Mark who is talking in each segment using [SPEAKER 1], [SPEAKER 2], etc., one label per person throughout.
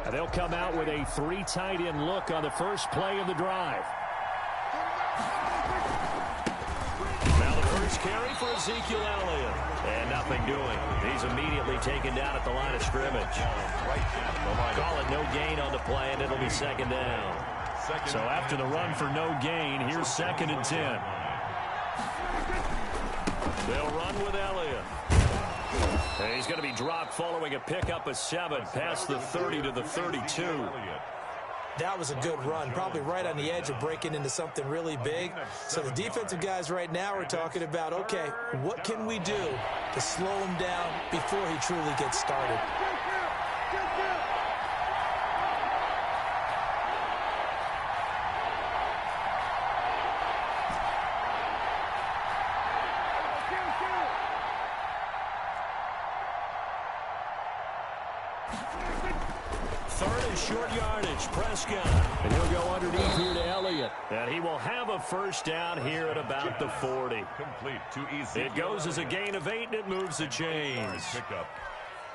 [SPEAKER 1] And they'll come out with a 3 tight end look on the first play of the drive. Now the first carry for Ezekiel Elliott. And nothing doing. He's immediately taken down at the line of scrimmage. Call it no gain on the play, and it'll be second down. So after the run for no gain, here's 2nd and 10. They'll run with Elliott. And he's going to be dropped following a pickup of 7 past the 30 to the 32.
[SPEAKER 2] That was a good run, probably right on the edge of breaking into something really big. So the defensive guys right now are talking about, okay, what can we do to slow him down before he truly gets started?
[SPEAKER 1] Short yardage, Prescott. And he'll go underneath here to Elliott. And he will have a first down here at about the 40.
[SPEAKER 3] Complete to easy.
[SPEAKER 1] It goes as a gain of 8, and it moves the chains.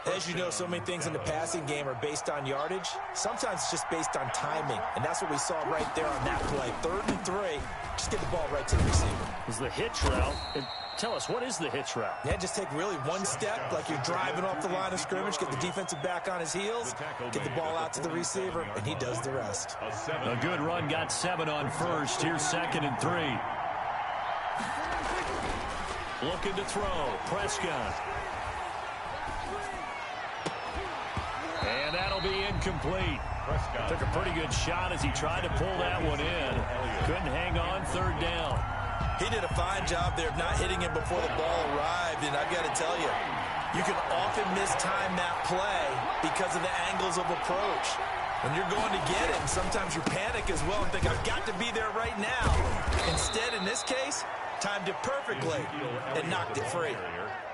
[SPEAKER 2] As you know, so many things in the passing game are based on yardage. Sometimes it's just based on timing. And that's what we saw right there on that play. 3rd and 3. Just get the ball right to the receiver.
[SPEAKER 1] Is the hitch route. And tell us, what is the hitch route?
[SPEAKER 2] Yeah, just take really one step like you're driving off the line of scrimmage, get the defensive back on his heels, get the ball out to the receiver, and he does the rest.
[SPEAKER 1] A good run, got 7 on first. Here's 2nd and 3. Looking to throw, Prescott. And that'll be incomplete. Took a pretty good shot as he tried to pull that one in. Couldn't hang on, 3rd down.
[SPEAKER 2] He did a fine job there of not hitting him before the ball arrived, and I've got to tell you, you can often mistime that play because of the angles of approach. When you're going to get it, and sometimes you panic as well and think, I've got to be there right now. Instead, in this case, timed it perfectly and knocked it free.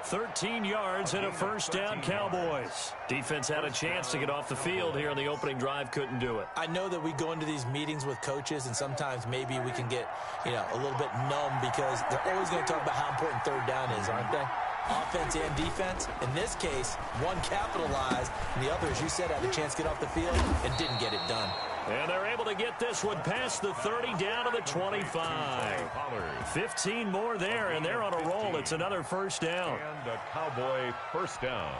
[SPEAKER 1] 13 yards and a first down, Cowboys. Defense had a chance to get off the field here on the opening drive, couldn't do it.
[SPEAKER 2] I know that we go into these meetings with coaches, and sometimes maybe we can get, a little bit numb because they're always going to talk about how important 3rd down is, aren't they? Offense and defense. In this case, one capitalized, and the other, as you said, had a chance to get off the field and didn't get it done.
[SPEAKER 1] And they're able to get this one past the 30 down to the 25. 15 more there, and they're on a roll. It's another first down.
[SPEAKER 3] And a Cowboy first down.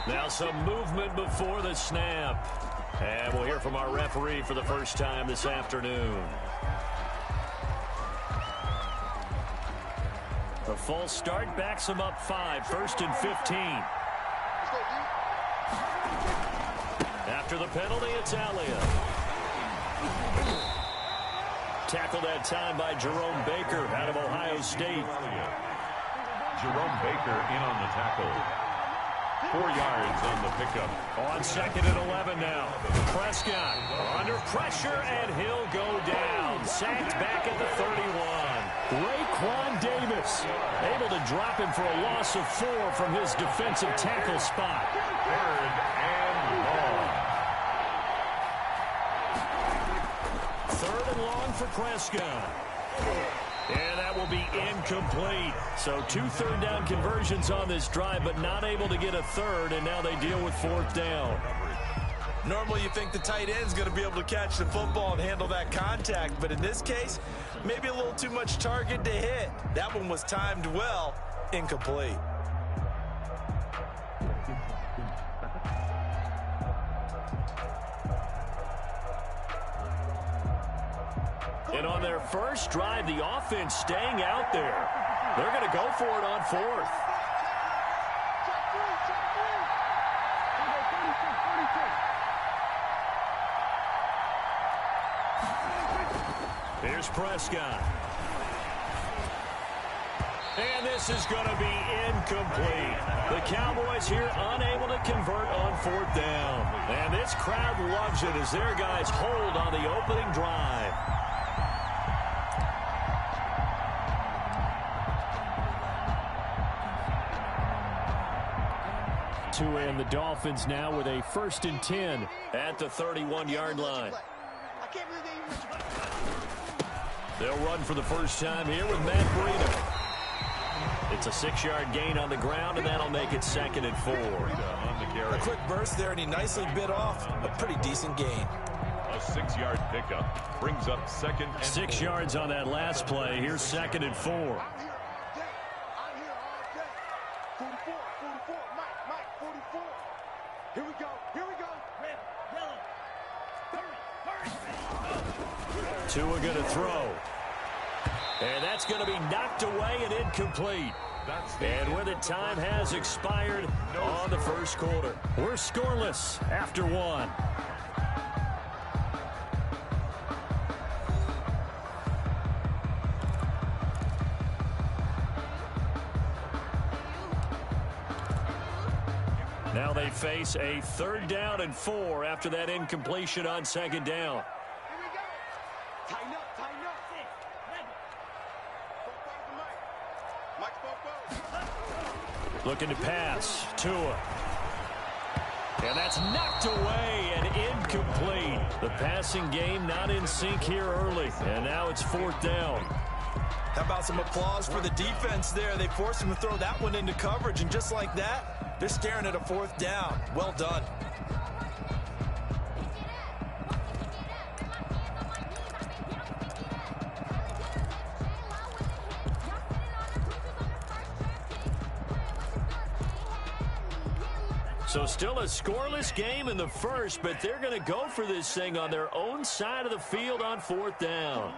[SPEAKER 1] Now some movement before the snap. And we'll hear from our referee for the first time this afternoon. The false start backs him up 5, 1st and 15. After the penalty, it's Elliott. Tackled that time by Jerome Baker out of Ohio State.
[SPEAKER 3] Jerome Baker in on the tackle. 4 yards on the pickup.
[SPEAKER 1] On 2nd and 11 now. Prescott under pressure, and he'll go down. Sacked back at the 31. Raekwon Davis able to drop him for a loss of 4 from his defensive tackle spot.
[SPEAKER 3] 3rd and long.
[SPEAKER 1] 3rd and long for Prescott. And that will be incomplete. So 2 third-down conversions on this drive, but not able to get a 3rd, and now they deal with 4th down.
[SPEAKER 2] Normally you think the tight end's going to be able to catch the football and handle that contact, but in this case, maybe a little too much target to hit. That one was timed well, incomplete.
[SPEAKER 1] And on their first drive, the offense staying out there. They're going to go for it on 4th. Here's Prescott. And this is going to be incomplete. The Cowboys here unable to convert on 4th down. And this crowd loves it as their guys hold on the opening drive. Tua and the Dolphins now with a 1st and 10 at the 31-yard line. They'll run for the first time here with Matt Breida. It's a 6-yard gain on the ground, and that'll make it 2nd and 4.
[SPEAKER 2] A quick burst there, and he nicely bit off a pretty decent gain.
[SPEAKER 3] A 6-yard pickup brings up 2nd and
[SPEAKER 1] 6 yards on that last play. Here's 2nd and 4.
[SPEAKER 4] Here we go. Red, yellow,
[SPEAKER 1] Tua going to throw. And that's going to be knocked away and incomplete. And with it, time has expired on the first quarter. We're scoreless after 1. Now they face a 3rd down and 4 after that incompletion on 2nd down.
[SPEAKER 4] tighten up.
[SPEAKER 1] Looking to pass. Tua. And that's knocked away and incomplete. The passing game not in sync here early. And now it's 4th down.
[SPEAKER 2] How about some applause for the defense there? They forced him to throw that one into coverage, and just like that, they're staring at a 4th down. Well done.
[SPEAKER 1] So still a scoreless game in the first, but they're going to go for this thing on their own side of the field on 4th down.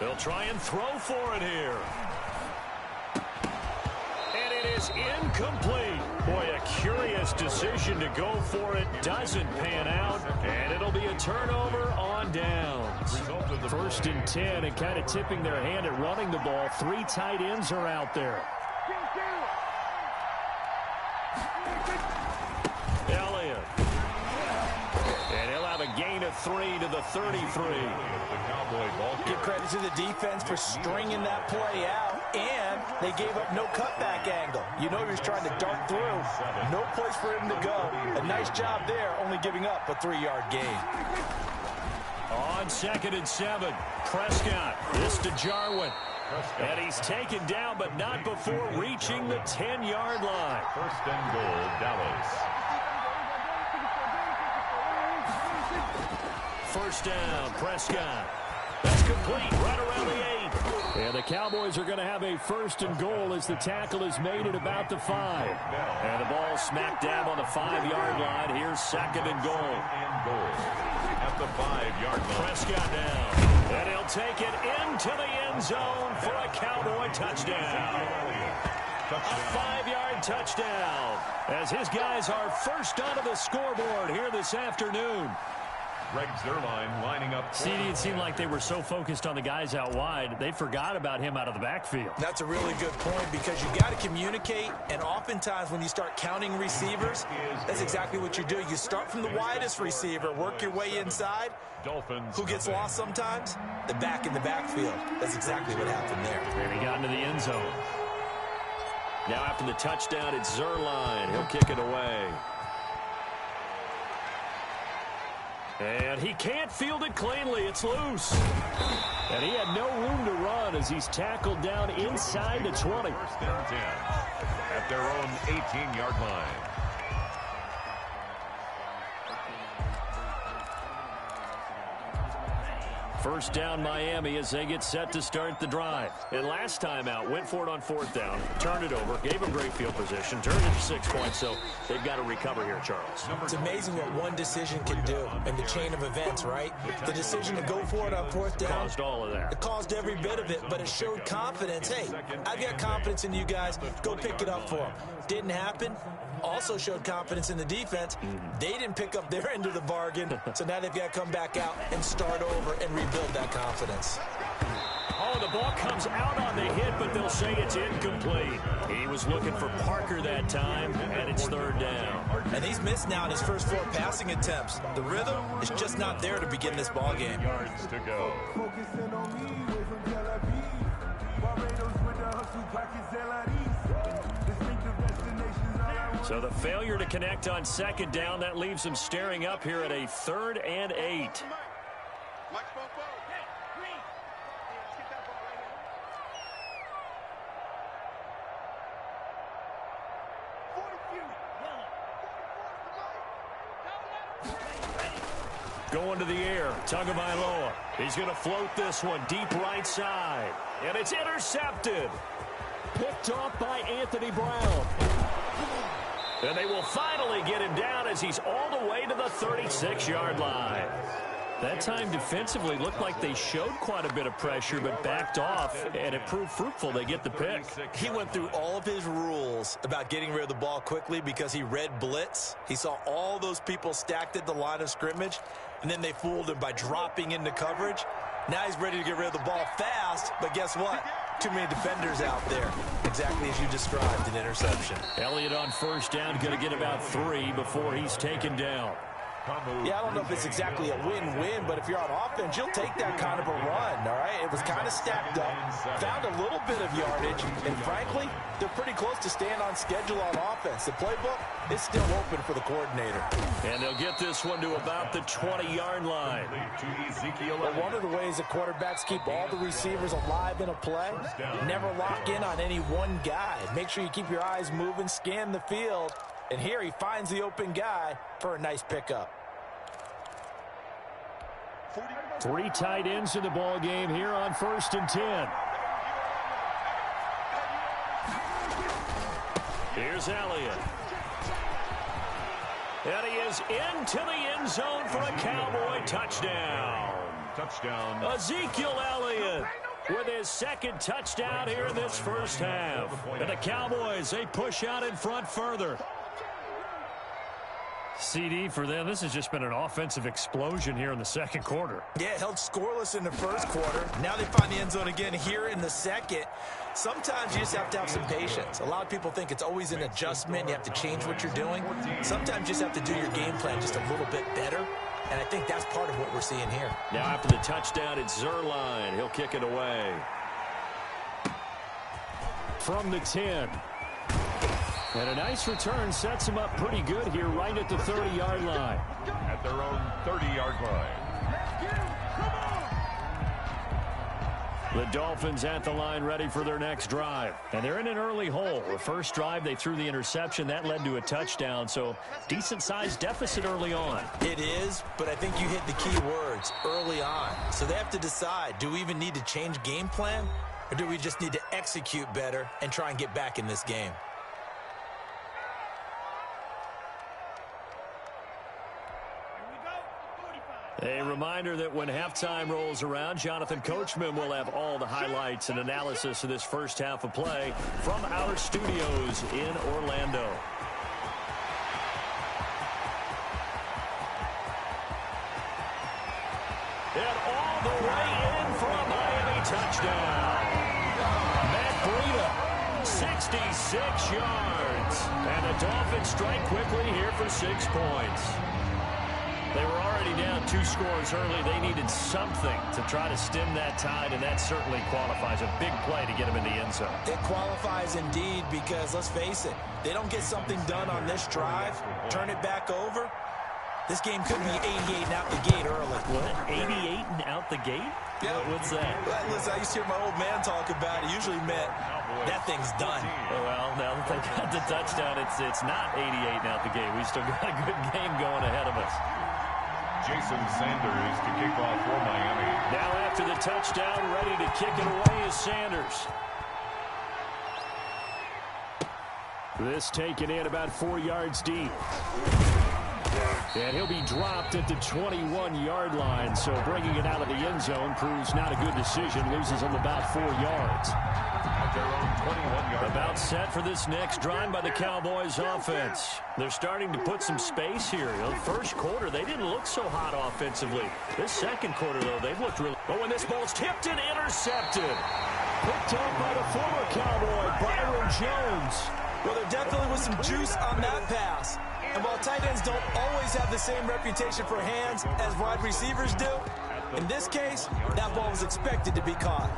[SPEAKER 1] They'll try and throw for it here. And it is incomplete. Boy, a curious decision to go for it. Doesn't pan out, and it'll be a turnover on downs. 1st and 10, and kind of tipping their hand at running the ball. 3 tight ends are out there. Elliott. And he'll have a gain of 3 to the 33.
[SPEAKER 2] Give credit to the defense for stringing that play out, and they gave up no cutback angle. You know he was trying to dart through. No place for him to go. A nice job there, only giving up a 3-yard gain.
[SPEAKER 1] On 2nd and 7, Prescott. This to Jarwin. And he's taken down, but not before reaching the 10-yard line.
[SPEAKER 3] 1st and goal, Dallas.
[SPEAKER 1] 1st down, Prescott. That's complete right around the 8. And the Cowboys are going to have a 1st and goal as the tackle is made at about the 5. And the ball smack dab on the 5-yard line. Here's 2nd and goal.
[SPEAKER 3] At the 5-yard line.
[SPEAKER 1] Prescott down. And he'll take it into the end zone for a Cowboy touchdown. A 5-yard touchdown as his guys are first onto the scoreboard here this afternoon.
[SPEAKER 3] Greg Zuerlein lining up.
[SPEAKER 1] CD, it seemed like they were so focused on the guys out wide, they forgot about him out of the backfield.
[SPEAKER 2] That's a really good point because you got to communicate, and oftentimes when you start counting receivers, that's exactly what you do. You start from the widest receiver, work your way inside.
[SPEAKER 3] Dolphins.
[SPEAKER 2] Who gets lost sometimes? The back in the backfield. That's exactly what happened there.
[SPEAKER 1] And he got into the end zone. Now after the touchdown, it's Zuerlein. He'll kick it away. And he can't field it cleanly. It's loose. And he had no room to run as he's tackled down inside the 20.
[SPEAKER 3] 1st and 10 at their own 18-yard line.
[SPEAKER 1] First down Miami as they get set to start the drive. And last time out, went for it on 4th down, turned it over, gave them great field position, turned it to 6 points, so they've got to recover here, Charles.
[SPEAKER 2] It's amazing what one decision can do in the chain of events, right? The decision to go for it on 4th down.
[SPEAKER 1] Caused all of that.
[SPEAKER 2] It caused every bit of it, but it showed confidence. Hey, I've got confidence in you guys. Go pick it up for them. Didn't happen. Also showed confidence in the defense. They didn't pick up their end of the bargain, so now they've got to come back out and start over and rebuild that confidence.
[SPEAKER 1] Oh, the ball comes out on the hit, but they'll say it's incomplete. He was looking for Parker that time, and it's 3rd down.
[SPEAKER 2] And he's missed now in his first 4 passing attempts. The rhythm is just not there to begin this ball game.
[SPEAKER 3] Yards to go.
[SPEAKER 4] Focusing on me, away from Tel Aviv. Barbados with the hustle, pockets LIDs.
[SPEAKER 1] So the failure to connect on second down, that leaves them staring up here at a 3rd and 8. Going to the air, Tagovailoa. He's going to float this one deep right side. And it's intercepted. Picked off by Anthony Brown. And they will finally get him down as he's all the way to the 36-yard line. That time defensively looked like they showed quite a bit of pressure but backed off, and it proved fruitful. They get the pick.
[SPEAKER 2] He went through all of his rules about getting rid of the ball quickly because he read blitz. He saw all those people stacked at the line of scrimmage, and then they fooled him by dropping into coverage. Now he's ready to get rid of the ball fast, but guess what? Too many defenders out there. Exactly as you described, an interception.
[SPEAKER 1] Elliott on first down, going to get about 3 before he's taken down.
[SPEAKER 2] Yeah, I don't know if it's exactly a win-win, but if you're on offense, you'll take that kind of a run, all right? It was kind of stacked up, found a little bit of yardage, and frankly, they're pretty close to staying on schedule on offense. The playbook is still open for the coordinator.
[SPEAKER 1] And they'll get this one to about the 20-yard line.
[SPEAKER 2] Well, one of the ways that quarterbacks keep all the receivers alive in a play, never lock in on any one guy. Make sure you keep your eyes moving, scan the field, and here he finds the open guy for a nice pickup.
[SPEAKER 1] 3 tight ends in the ball game here on 1st and 10. Here's Elliott. And he is into the end zone for a Cowboy touchdown.
[SPEAKER 3] Touchdown.
[SPEAKER 1] Ezekiel Elliott with his 2nd touchdown here in this first half. And the Cowboys, they push out in front further. CD for them, this has just been an offensive explosion here in the 2nd quarter.
[SPEAKER 2] Yeah, held scoreless in the 1st quarter. Now they find the end zone again here in the 2nd. Sometimes you just have to have some patience. A lot of people think it's always an adjustment. You have to change what you're doing. Sometimes you just have to do your game plan just a little bit better. And I think that's part of what we're seeing here.
[SPEAKER 1] Now after the touchdown, it's Zerline. He'll kick it away. From the 10. And a nice return sets him up pretty good here right at the 30-yard line.
[SPEAKER 3] At their own 30-yard line.
[SPEAKER 1] The Dolphins at the line ready for their next drive. And they're in an early hole. The first drive, they threw the interception. That led to a touchdown, so decent-sized deficit early on.
[SPEAKER 2] It is, but I think you hit the key words, early on. So they have to decide, do we even need to change game plan? Or do we just need to execute better and try and get back in this game?
[SPEAKER 1] A reminder that when halftime rolls around, Jonathan Coachman will have all the highlights and analysis of this first half of play from our studios in Orlando. And all the way in for a Miami touchdown. Matt Breida, 66 yards. And the Dolphins strike quickly here for 6 points. They were already down 2 scores early. They needed something to try to stem that tide, and that certainly qualifies. A big play to get them in the end zone.
[SPEAKER 2] It qualifies indeed because, let's face it, they don't get something done on this drive, turn it back over, this game could be 88 and out the gate early.
[SPEAKER 1] What? 88 and out the gate?
[SPEAKER 2] Yeah.
[SPEAKER 1] What's that?
[SPEAKER 2] Listen, I used to hear my old man talk about it. Usually meant that thing's done.
[SPEAKER 1] Well, now that they got the touchdown, it's not 88 and out the gate. We still got a good game going ahead of us.
[SPEAKER 3] Jason Sanders to kick off for Miami.
[SPEAKER 1] Now after the touchdown, ready to kick it away is Sanders. This taken in about 4 yards deep. And he'll be dropped at the 21-yard line, so bringing it out of the end zone proves not a good decision. Loses him about 4 yards.
[SPEAKER 3] At their own 21-yard
[SPEAKER 1] About
[SPEAKER 3] line.
[SPEAKER 1] set for this next drive by the Cowboys offense. They're starting to put some space here. You know, first quarter, they didn't look so hot offensively. This 2nd quarter, though, they've looked really... Oh, and this ball's tipped and intercepted. Picked up by the former Cowboy, Byron Jones.
[SPEAKER 2] Well, there definitely was some juice on that pass. And while tight ends don't always have the same reputation for hands as wide receivers do, in this case, that ball was expected to be caught.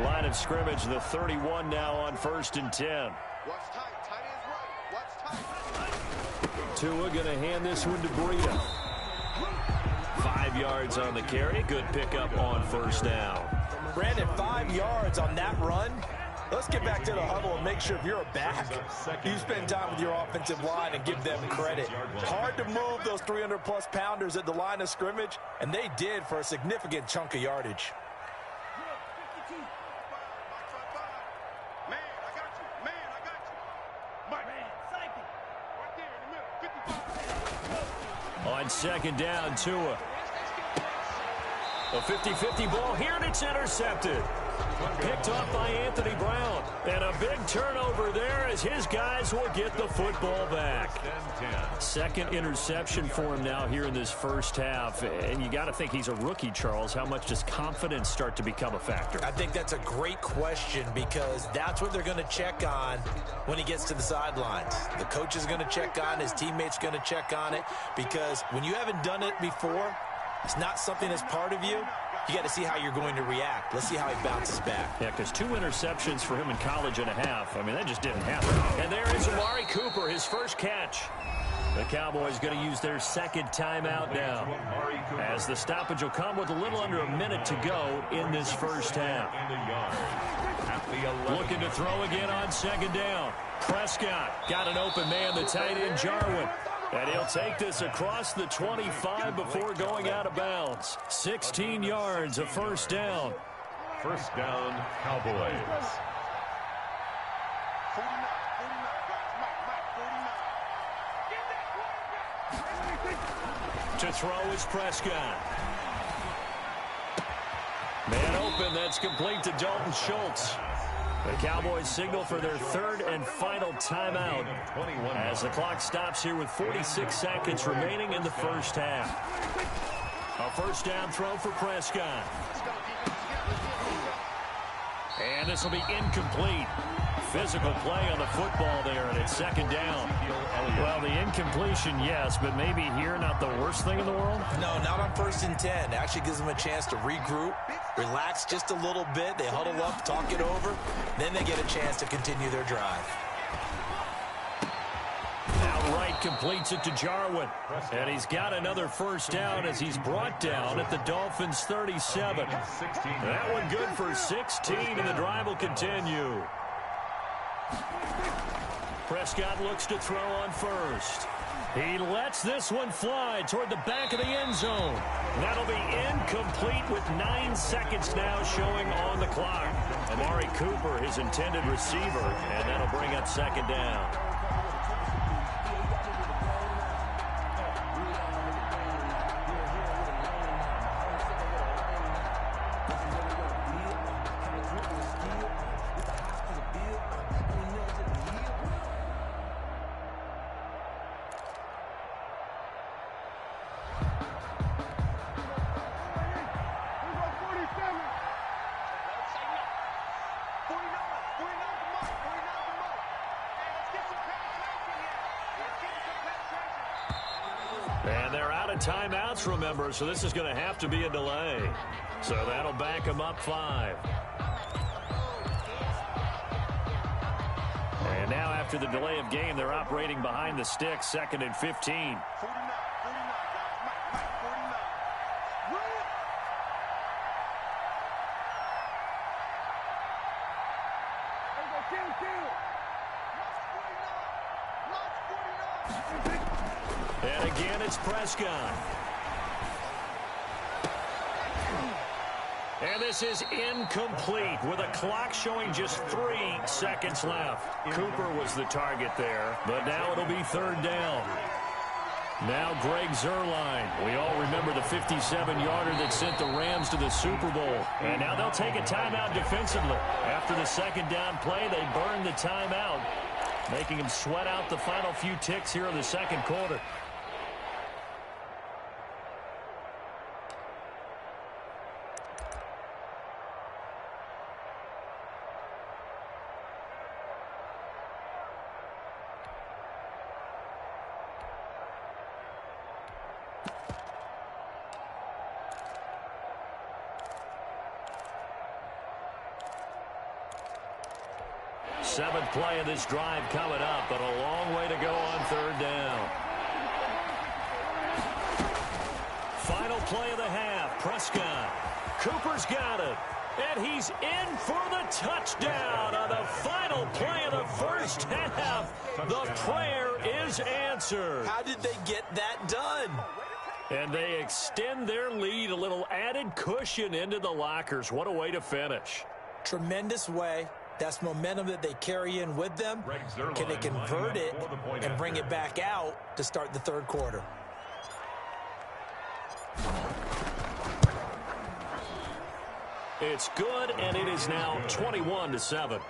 [SPEAKER 1] Line of scrimmage, the 31 now on 1st and 10.
[SPEAKER 4] Watch tight. Tight ends right.
[SPEAKER 1] Tua going to hand this one to Breida. 5 yards on the carry. Good pickup on first down.
[SPEAKER 2] Brandon, 5 yards on that run. Let's get back to the huddle and make sure if you're a back, you spend time with your offensive line and give them credit. Hard to move those 300-plus pounders at the line of scrimmage, and they did for a significant chunk of yardage.
[SPEAKER 1] On second down, Tua. A 50-50 ball here, and it's intercepted. Picked off by Anthony Brown. And a big turnover there as his guys will get the football back. Second interception for him now here in this first half. And you got to think he's a rookie, Charles. How much does confidence start to become a factor?
[SPEAKER 2] I think that's a great question because that's what they're going to check on when he gets to the sidelines. The coach is going to check on, his teammates going to check on it, because when you haven't done it before, it's not something that's part of you. You got to see how you're going to react. Let's see how he bounces back.
[SPEAKER 1] Yeah, because 2 interceptions for him in college and a half. I mean, that just didn't happen. And there is Amari Cooper, his first catch. The Cowboys going to use their second timeout now, as the stoppage will come with a little under a minute to go in this first half. Looking to throw again on second down. Prescott got an open man, the tight end Jarwin. And he'll take this across the 25 before going out of bounds. 16 yards, a first down.
[SPEAKER 3] First down, Cowboys.
[SPEAKER 1] To throw is Prescott. Man open, that's complete to Dalton Schultz. The Cowboys signal for their third and final timeout as the clock stops here with 46 seconds remaining in the first half. A first down throw for Prescott. And this will be incomplete. Physical play on the football there, and it's second down. Well, the incompletion, yes, but maybe here not the worst thing in the world?
[SPEAKER 2] No, not on 1st and 10. It actually gives them a chance to regroup, relax just a little bit. They huddle up, talk it over. Then they get a chance to continue their drive.
[SPEAKER 1] Outright completes it to Jarwin. And he's got another first down as he's brought down at the Dolphins' 37. That one good for 16, and the drive will continue. Prescott looks to throw on first. He lets this one fly toward the back of the end zone. That'll be incomplete with 9 seconds now showing on the clock. Amari Cooper, his intended receiver, and that'll bring up second down. And they're out of timeouts, remember, so this is going to have to be a delay. So that'll back them up 5. And now after the delay of game, they're operating behind the sticks, 2nd and 15. And again, it's Prescott. And this is incomplete with a clock showing just 3 seconds left. Cooper was the target there, but now it'll be third down. Now Greg Zuerlein. We all remember the 57-yarder that sent the Rams to the Super Bowl. And now they'll take a timeout defensively. After the second down play, they burn the timeout, making them sweat out the final few ticks here in the second quarter. Seventh play of this drive coming up, but a long way to go on third down. Prescott. Cooper's got it. And he's in for the touchdown on the final play of the first half. The prayer is answered.
[SPEAKER 2] How did they get that done?
[SPEAKER 1] And they extend their lead, a little added cushion into the lockers. What a way to finish.
[SPEAKER 2] Tremendous way. That's momentum that they carry in with them. Can they convert it and bring it back out to start the third quarter?
[SPEAKER 1] It's good, and it is now 21-7.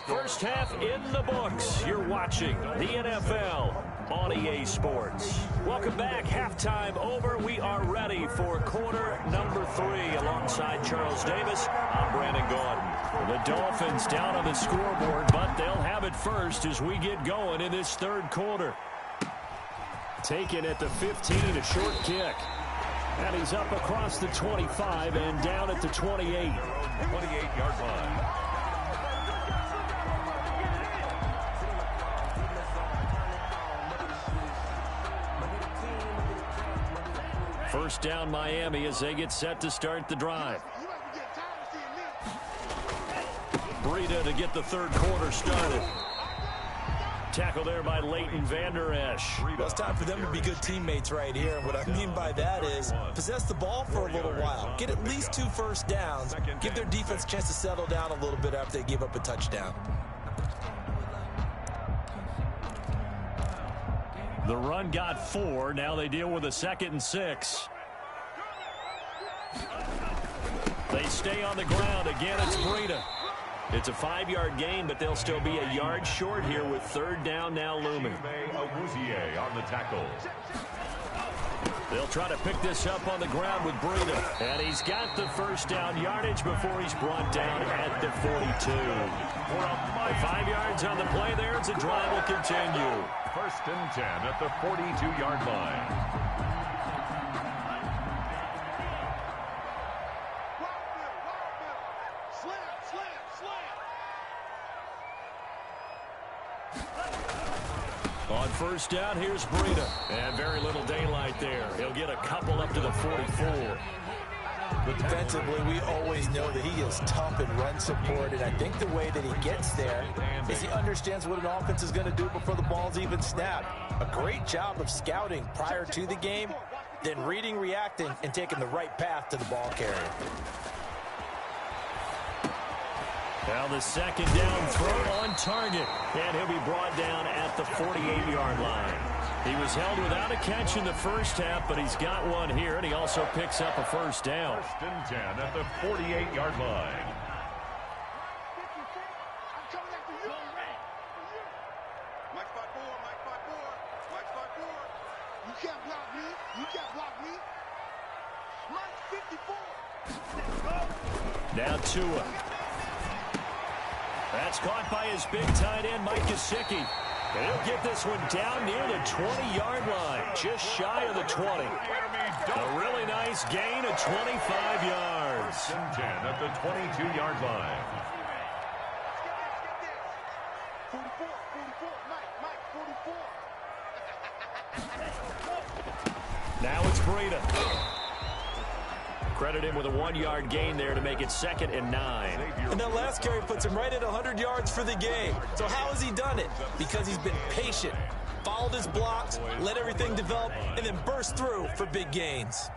[SPEAKER 1] First half in the books. You're watching the NFL on EA Sports. Welcome back. Halftime over. We are ready for quarter number 3. Alongside Charles Davis, I'm Brandon Gaudin. The Dolphins down on the scoreboard, but they'll have it first as we get going in this third quarter. Taken at the 15, a short kick. And he's up across the 25 and down at the 28.
[SPEAKER 3] 28-yard line.
[SPEAKER 1] First down Miami as they get set to start the drive. Breida to get the third quarter started. Tackle there by Leighton Vander Esch.
[SPEAKER 2] Well, it's time for them to be good teammates right here. And what I mean by that is possess the ball for a little while. Get at least 2 first downs. Give their defense a chance to settle down a little bit after they give up a touchdown.
[SPEAKER 1] The run got 4. Now they deal with a 2nd and 6. They stay on the ground. Again, it's Breida. It's a 5-yard gain, but they'll still be a yard short here with third down now looming.
[SPEAKER 3] On the tackle.
[SPEAKER 1] They'll try to pick this up on the ground with Breida. And he's got the first down yardage before he's brought down at the 42. 5 yards on the play there as the drive will continue.
[SPEAKER 3] First and 10 at the 42-yard line.
[SPEAKER 1] On first down, here's Breida. And very little daylight there. He'll get a couple up to the 44.
[SPEAKER 2] Defensively, we always know that he is tough in run support, and I think the way that he gets there is he understands what an offense is going to do before the ball's even snapped. A great job of scouting prior to the game, then reading, reacting, and taking the right path to the ball carrier.
[SPEAKER 1] Now the second down throw on target, and he'll be brought down at the 48-yard line. He was held without a catch in the first half, but he's got one here, and he also picks up a first down.
[SPEAKER 3] First and 10 at the 48-yard line.
[SPEAKER 4] You can't block me. You can't block me. Mike 54.
[SPEAKER 1] Now Tua. That's caught by his big tight end, Mike Gesicki. And he'll get this one down near the 20-yard line, just shy of the 20. A really nice gain of 25 yards.
[SPEAKER 3] First and 10 at the 22-yard line.
[SPEAKER 4] 44, Mike 44.
[SPEAKER 1] Now it's Breida. Credit him with a 1-yard gain there to make it 2nd and 9.
[SPEAKER 2] And that last carry puts him right at 100 yards for the game. So how has he done it? Because he's been patient, followed his blocks, let everything develop, and then burst through for big gains.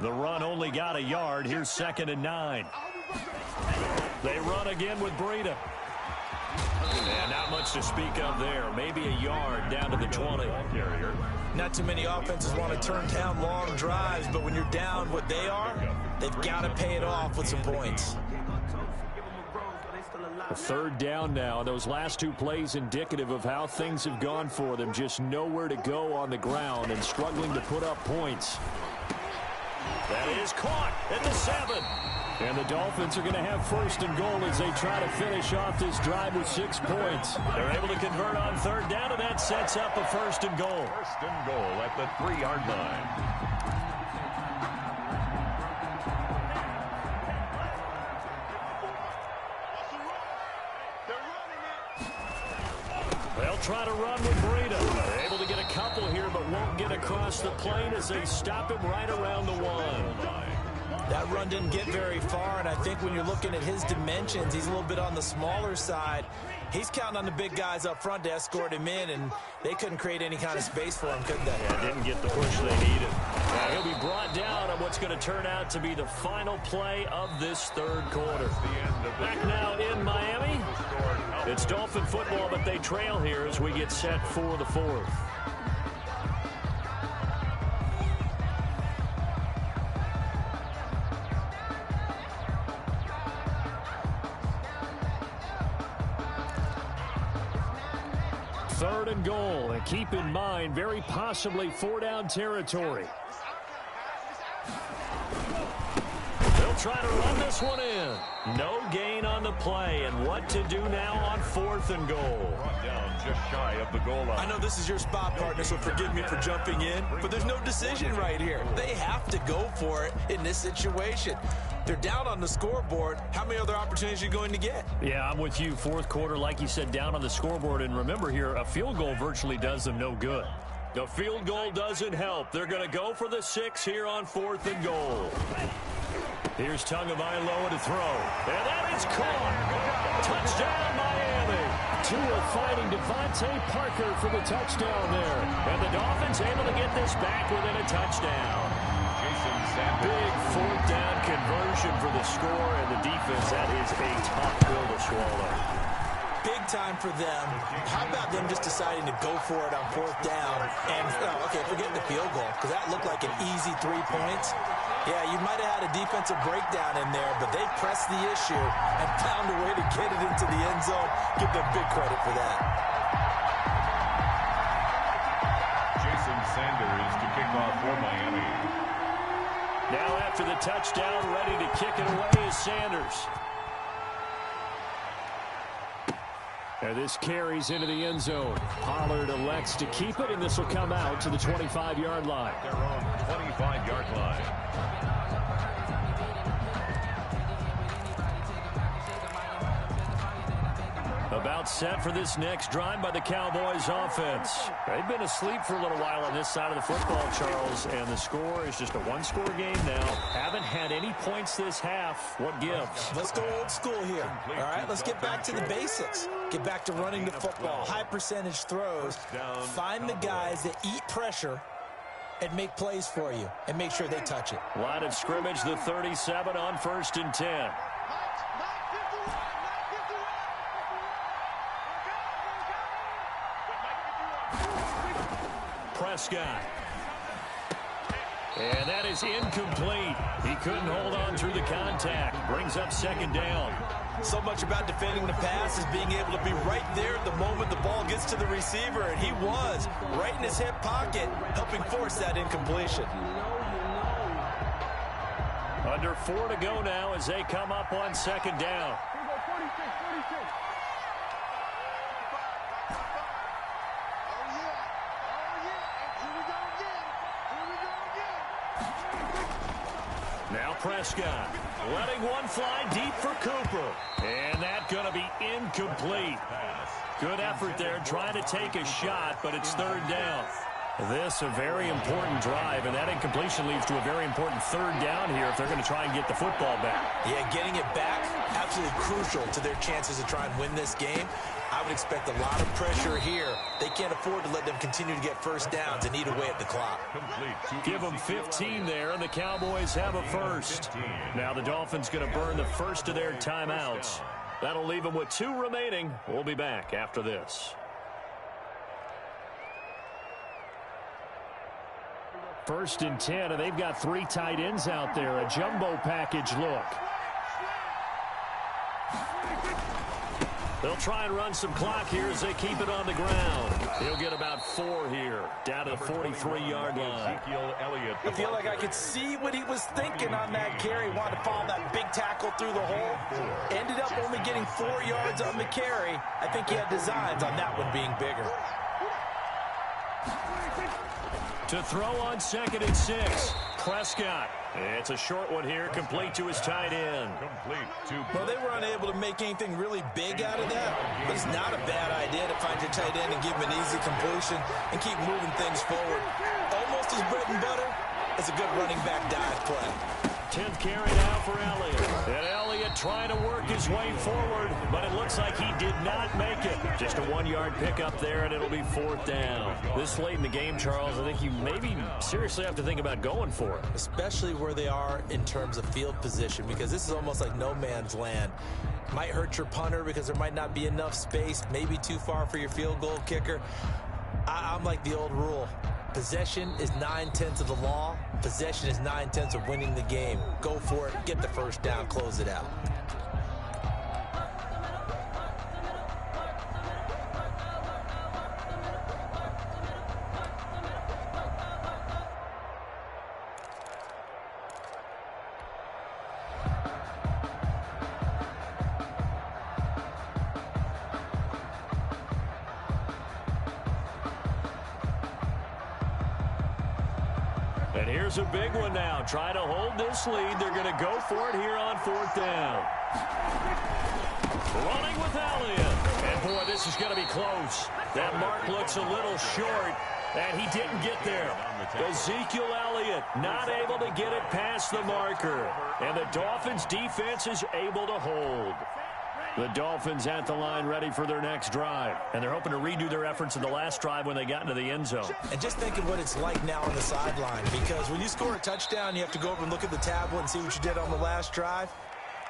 [SPEAKER 1] The run only got a yard. Here's 2nd and 9. They run again with Breida. And not much to speak of there. Maybe a yard down to the 20.
[SPEAKER 2] Not too many offenses want to turn down long drives, but when you're down what they are, they've got to pay it off with some points.
[SPEAKER 1] A third down now. Those last 2 plays indicative of how things have gone for them. Just nowhere to go on the ground and struggling to put up points. That is caught at the 7. And the Dolphins are going to have first and goal as they try to finish off this drive with 6 points. They're able to convert on third down, and that sets up a first and goal.
[SPEAKER 3] First and goal at the 3-yard line.
[SPEAKER 1] They'll try to run with Breida. They're able to get a couple here, but won't get across the plane as they stop him right around the 1.
[SPEAKER 2] That run didn't get very far, and I think when you're looking at his dimensions, he's a little bit on the smaller side. He's counting on the big guys up front to escort him in, and they couldn't create any kind of space for him, could they?
[SPEAKER 1] Yeah, didn't get the push they needed. He'll be brought down on what's going to turn out to be the final play of this third quarter. Back now in Miami. It's Dolphin football, but they trail here as we get set for the fourth. Third and goal, and keep in mind, very possibly 4-down territory. They'll try to run this one in. No gain on the play, and what to do now on 4th and goal.
[SPEAKER 3] Brought down just shy of the goal line.
[SPEAKER 2] I know this is your spot, partner, so forgive me for jumping in, but there's no decision right here. They have to go for it in this situation. They're down on the scoreboard. How many other opportunities are you going to get?
[SPEAKER 1] Yeah, I'm with you. Fourth quarter, like you said, down on the scoreboard. And remember here, a field goal virtually does them no good. The field goal doesn't help. They're going to go for the 6 here on 4th and goal. Here's Tagovailoa to throw. And that is caught. Touchdown, Miami. Tua finding Devontae Parker for the touchdown there. And the Dolphins able to get this back within a touchdown. Big 4th down conversion for the score, and the defense, that is a tough pill to swallow.
[SPEAKER 2] Big time for them. How about them just deciding to go for it on 4th down? And, okay, forget the field goal, because that looked like an easy 3 points. Yeah, you might have had a defensive breakdown in there, but they pressed the issue and found a way to get it into the end zone. Give them big credit for that.
[SPEAKER 3] Jason Sanders to kick off for Miami.
[SPEAKER 1] Now after the touchdown, ready to kick it away is Sanders. And this carries into the end zone. Pollard elects to keep it, and this will come out to the 25-yard line.
[SPEAKER 3] Their own 25-yard line.
[SPEAKER 1] About set for this next drive by the Cowboys offense. They've been asleep for a little while on this side of the football, Charles, and the score is just a one-score game now. Haven't had any points this half. What gives?
[SPEAKER 2] Let's go old school here. All right, let's get back to the basics. Get back to running the football. High percentage throws. Find the guys that eat pressure and make plays for you and make sure they touch it.
[SPEAKER 1] Line of scrimmage, the 37 on 1st and 10. Prescott. And that is incomplete. He couldn't hold on through the contact. Brings up 2nd down.
[SPEAKER 2] So much about defending the pass is being able to be right there at the moment the ball gets to the receiver, and he was right in his hip pocket, helping force that incompletion.
[SPEAKER 1] Under 4 to go now as they come up on 2nd down. Now Prescott letting one fly deep for Cooper. And that's going to be incomplete. Good effort there trying to take a shot, but it's 3rd down. This a very important drive, and that incompletion leads to a very important 3rd down here if they're going to try and get the football back.
[SPEAKER 2] Yeah, getting it back, absolutely crucial to their chances to try and win this game. I would expect a lot of pressure here. They can't afford to let them continue to get 1st downs and eat away at the clock.
[SPEAKER 1] Give them 15 there, and the Cowboys have a 1st. Now the Dolphins going to burn the 1st of their timeouts. That'll leave them with 2 remaining. We'll be back after this. 1st and 10, and they've got 3 tight ends out there. A jumbo package look. They'll try and run some clock here as they keep it on the ground. He'll get about 4 here, down to the 43-yard line.
[SPEAKER 2] I feel like I could see what he was thinking on that carry. Wanted to follow that big tackle through the hole. Ended up only getting 4 yards on the carry. I think he had designs on that one being bigger.
[SPEAKER 1] To throw on 2nd and 6, Prescott. It's a short one here, complete to his tight end.
[SPEAKER 2] Well, they were unable to make anything really big out of that, but it's not a bad idea to find your tight end and give him an easy completion and keep moving things forward. Almost as bread and butter as a good running back dive play.
[SPEAKER 1] 10th carry now for Elliott. And Elliott trying to work his way forward, but it looks like he did not make it. Just a 1-yard pickup there, and it'll be 4th down. This late in the game, Charles, I think you maybe seriously have to think about going for it.
[SPEAKER 2] Especially where they are in terms of field position, because this is almost like no man's land. Might hurt your punter because there might not be enough space, maybe too far for your field goal kicker. I'm like the old rule. Possession is 9/10 of the law. Possession is 9/10 of winning the game. Go for it. Get the first down. Close it out.
[SPEAKER 1] And here's a big one now. Trying to hold this lead. They're going to go for it here on 4th down. Running with Elliott. And, boy, this is going to be close. That mark looks a little short, and he didn't get there. Ezekiel Elliott not able to get it past the marker. And the Dolphins' defense is able to hold. The Dolphins at the line ready for their next drive. And they're hoping to redo their efforts in the last drive when they got into the end zone.
[SPEAKER 2] And just think of what it's like now on the sideline, because when you score a touchdown, you have to go over and look at the tablet and see what you did on the last drive.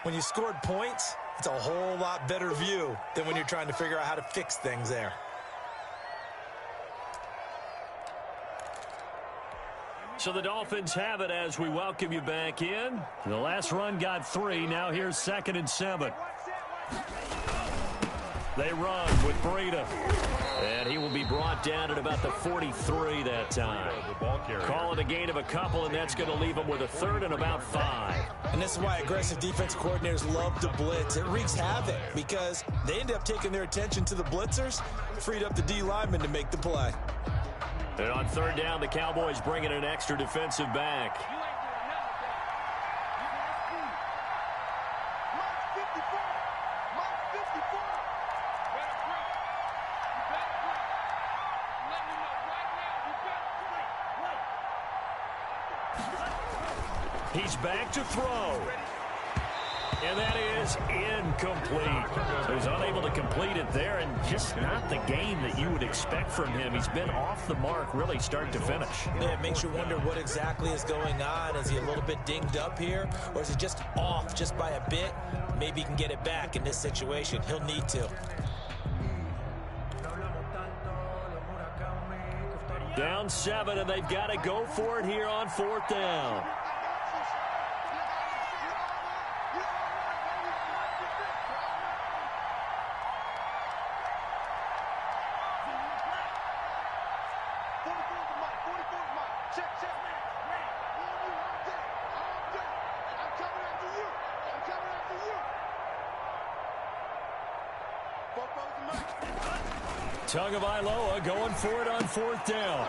[SPEAKER 2] When you scored points, it's a whole lot better view than when you're trying to figure out how to fix things there.
[SPEAKER 1] So the Dolphins have it as we welcome you back in. The last run got 3. Now here's 2nd and 7. They run with Breida. And he will be brought down at about the 43 that time. Call it a gain of a couple, and that's going to leave him with a 3rd and about 5.
[SPEAKER 2] And this is why aggressive defense coordinators love to blitz. It wreaks havoc because they end up taking their attention to the blitzers, freed up the D lineman to make the play.
[SPEAKER 1] And on 3rd down, the Cowboys bring in an extra defensive back. He's back to throw. And that is incomplete. So he's unable to complete it there, and just not the game that you would expect from him. He's been off the mark really start to finish.
[SPEAKER 2] Yeah, it makes you wonder what exactly is going on. Is he a little bit dinged up here, or is he just off just by a bit? Maybe he can get it back in this situation. He'll need to.
[SPEAKER 1] Down 7, and they've got to go for it here on 4th down. Tagovailoa going for it on 4th down.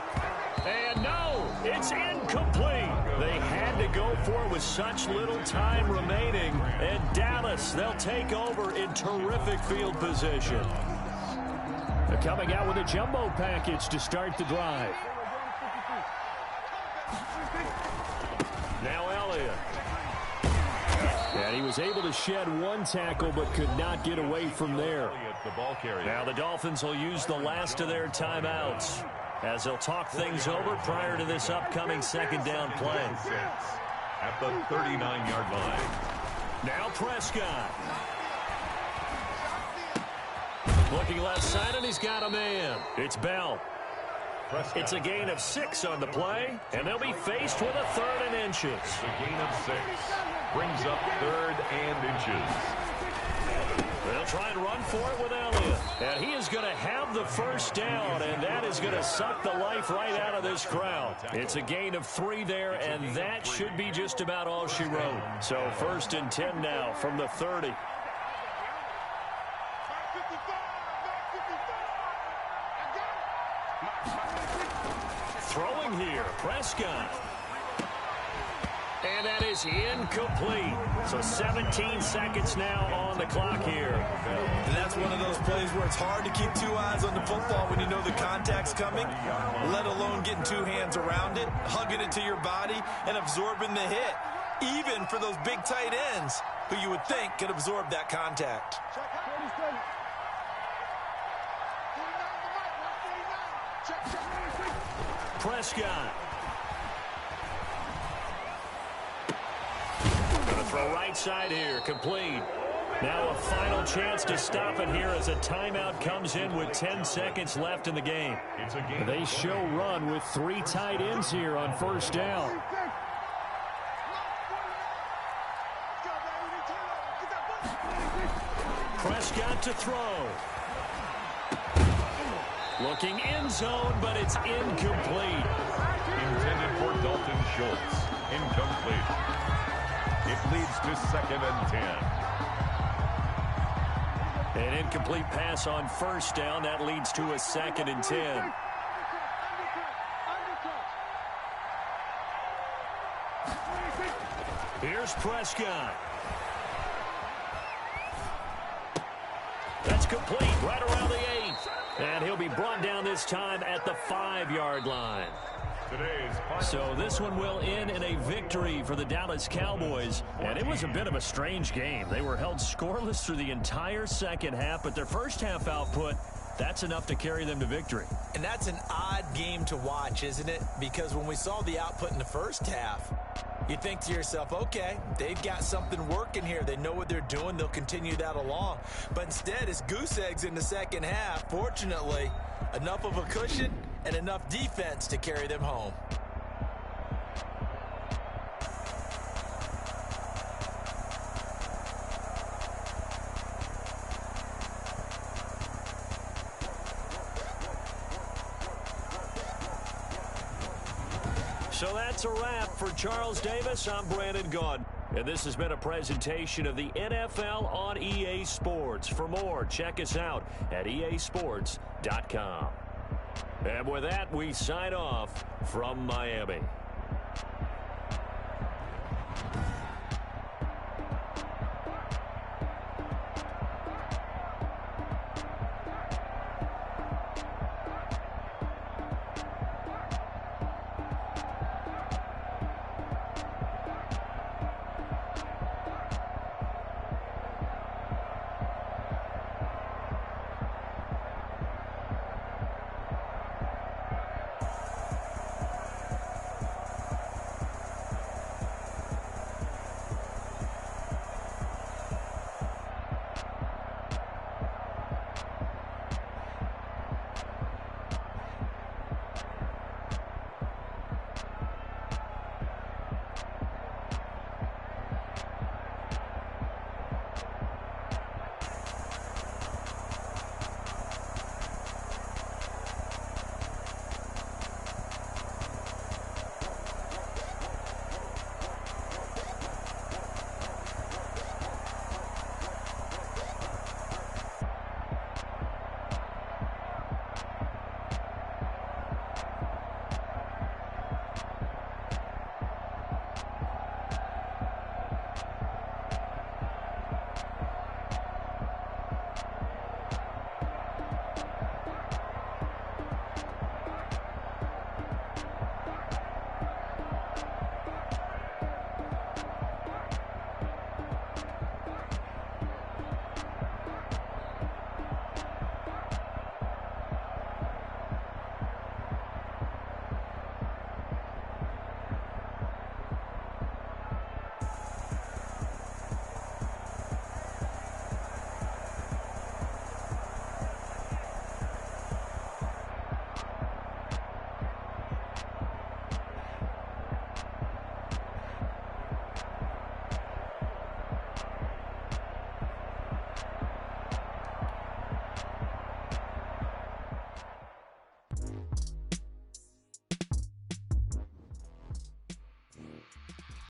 [SPEAKER 1] And no, it's incomplete. They had to go for it with such little time remaining. And Dallas, they'll take over in terrific field position. They're coming out with a jumbo package to start the drive. Now Elliott. And he was able to shed 1 tackle but could not get away from there. Now the Dolphins will use the last of their timeouts as they'll talk things over prior to this upcoming 2nd down play.
[SPEAKER 3] At the 39-yard line.
[SPEAKER 1] Now Prescott. Looking left side, and he's got a man. It's Bell.
[SPEAKER 3] Prescott.
[SPEAKER 1] It's a gain of 6 on the play, and they'll be faced with a 3rd and inches.
[SPEAKER 3] A gain of 6. Brings up 3rd and inches.
[SPEAKER 1] They'll try and run for it with Elliott. And he is going to have the first down, and that is going to suck the life right out of this crowd. It's a gain of 3 there, and that should be just about all she wrote. So 1st and 10 now from the 30. Throwing here, Prescott. And that is incomplete. So 17 seconds now on the clock here.
[SPEAKER 2] And that's one of those plays where it's hard to keep 2 eyes on the football when you know the contact's coming, let alone getting 2 hands around it, hugging it to your body, and absorbing the hit. even for those big tight ends who you would think could absorb that contact.
[SPEAKER 4] Check out. 49 to Mike, 149. Check.
[SPEAKER 1] Prescott. Gonna throw right side here, complete. Now a final chance to stop it here as a timeout comes in with 10 seconds left in the game.
[SPEAKER 5] They show run with 3 tight ends here on first down.
[SPEAKER 1] Prescott to throw. Looking end zone, but it's incomplete.
[SPEAKER 3] Intended for Dalton Schultz. Incomplete. It leads to 2nd and 10.
[SPEAKER 1] An incomplete pass on first down. That leads to a 2nd and 10. Here's Prescott. That's complete right around the 8. And he'll be brought down this time at the 5-yard line. So this one will end in a victory for the Dallas Cowboys. And it was a bit of a strange game. They were held scoreless through the entire second half, but their first half output, that's enough to carry them to victory.
[SPEAKER 2] And that's an odd game to watch, isn't it? Because when we saw the output in the first half, you think to yourself, okay, they've got something working here. They know what they're doing. They'll continue that along. But instead, it's goose eggs in the second half. Fortunately, enough of a cushion and enough defense to carry them home.
[SPEAKER 1] So that's a wrap for Charles Davis. I'm Brandon Gaudin. And this has been a presentation of the NFL on EA Sports. For more, check us out at easports.com. And with that, we sign off from Miami.